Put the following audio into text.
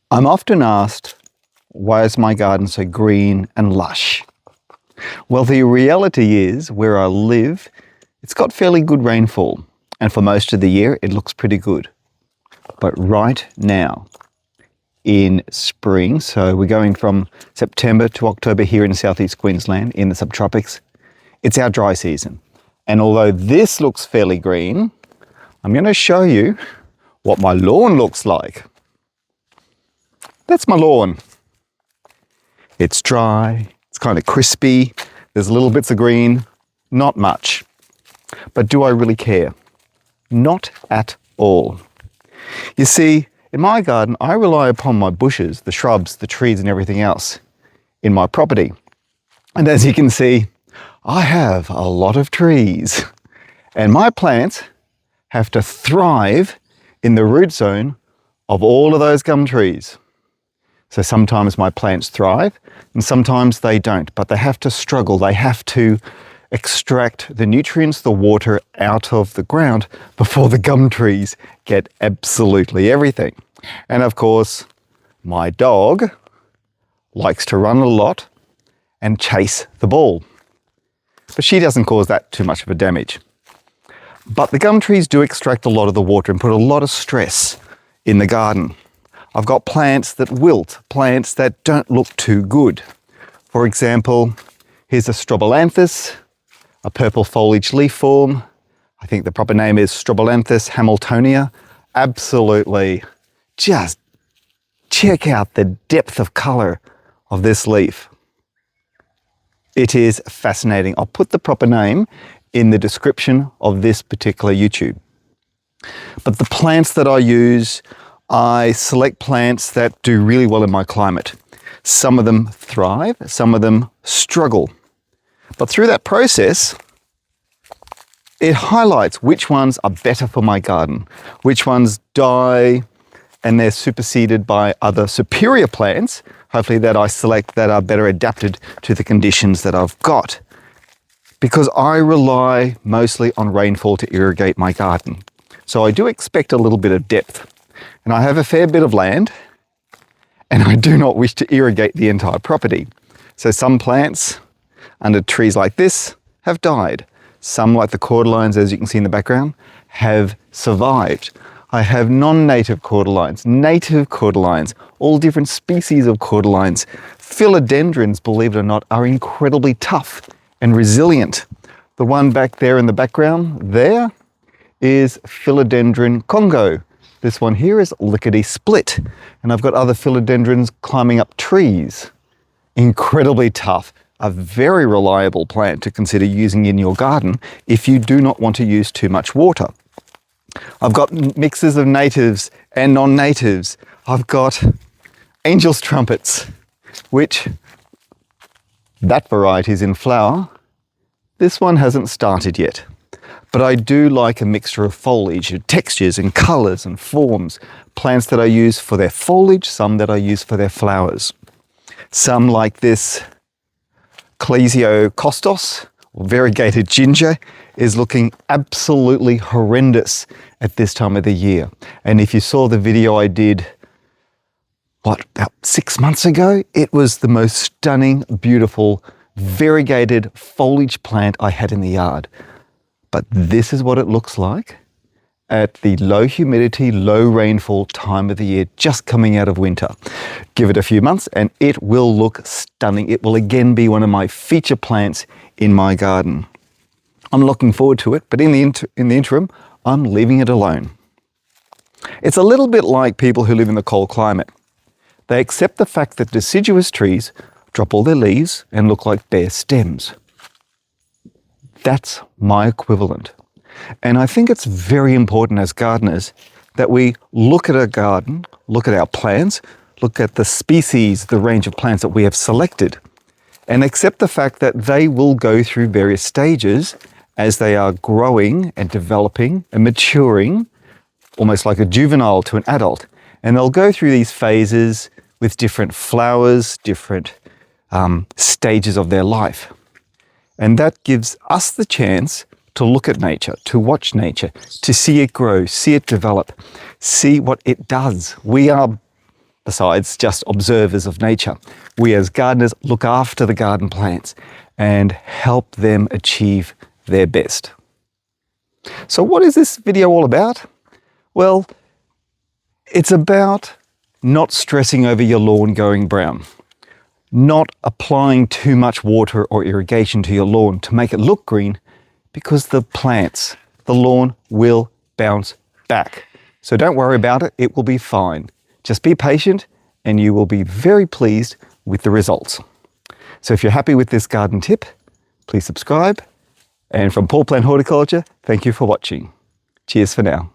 I'm often asked, why is my garden so green and lush? Well, the reality is, where I live, it's got fairly good rainfall, and for most of the year it looks pretty good. But right now, in spring, so we're going from September to October here in southeast Queensland in the subtropics, it's our dry season. And although this looks fairly green, I'm going to show you what my lawn looks like. That's my lawn. It's dry, it's kind of crispy, there's little bits of green, not much. But do I really care? Not at all. You see, in my garden, I rely upon my bushes, the shrubs, the trees and everything else in my property. And as you can see, I have a lot of trees. And my plants have to thrive in the root zone of all of those gum trees. So sometimes my plants thrive and sometimes they don't, but they have to struggle. They have to extract the nutrients, the water out of the ground before the gum trees get absolutely everything. And of course, my dog likes to run a lot and chase the ball. But she doesn't cause that too much of a damage. But the gum trees do extract a lot of the water and put a lot of stress in the garden. I've got plants that wilt, plants that don't look too good. For example, here's a Strobilanthus, a purple foliage leaf form. I think the proper name is Strobilanthus Hamiltonia. Absolutely, just check out the depth of colour of this leaf. It is fascinating. I'll put the proper name in the description of this particular YouTube. But the plants that I use, I select plants that do really well in my climate. Some of them thrive, some of them struggle. But through that process, it highlights which ones are better for my garden, which ones die and they're superseded by other superior plants, hopefully that I select that are better adapted to the conditions that I've got. Because I rely mostly on rainfall to irrigate my garden. So I do expect a little bit of depth. And I have a fair bit of land, and I do not wish to irrigate the entire property. So some plants under trees like this have died. Some, like the cordylines, as you can see in the background, have survived. I have non-native cordylines, native cordylines, all different species of cordylines. Philodendrons, believe it or not, are incredibly tough and resilient. The one back there in the background there is Philodendron Congo. This one here is Lickety Split. And I've got other philodendrons climbing up trees. Incredibly tough. A very reliable plant to consider using in your garden if you do not want to use too much water. I've got mixes of natives and non-natives. I've got angel's trumpets, which that variety is in flower. This one hasn't started yet. But I do like a mixture of foliage, textures and colours and forms. Plants that I use for their foliage, some that I use for their flowers. Some like this Clesio Costos, or variegated ginger, is looking absolutely horrendous at this time of the year. And if you saw the video I did, about 6 months ago, it was the most stunning, beautiful, variegated foliage plant I had in the yard. But this is what it looks like at the low humidity, low rainfall time of the year, just coming out of winter. Give it a few months and it will look stunning. It will again be one of my feature plants in my garden. I'm looking forward to it, but in the interim, I'm leaving it alone. It's a little bit like people who live in the cold climate. They accept the fact that deciduous trees drop all their leaves and look like bare stems. That's my equivalent. And I think it's very important as gardeners that we look at our garden, look at our plants, look at the species, the range of plants that we have selected, and accept the fact that they will go through various stages as they are growing and developing and maturing, almost like a juvenile to an adult. And they'll go through these phases with different flowers, different stages of their life. And that gives us the chance to look at nature, to watch nature, to see it grow, see it develop, see what it does. We are besides just observers of nature. We as gardeners look after the garden plants and help them achieve their best. So what is this video all about? Well, it's about not stressing over your lawn going brown, not applying too much water or irrigation to your lawn to make it look green, because the plants, the lawn will bounce back. So don't worry about it, it will be fine. Just be patient and you will be very pleased with the results. So if you're happy with this garden tip, please subscribe. And from Paul Plant Horticulture, thank you for watching. Cheers for now.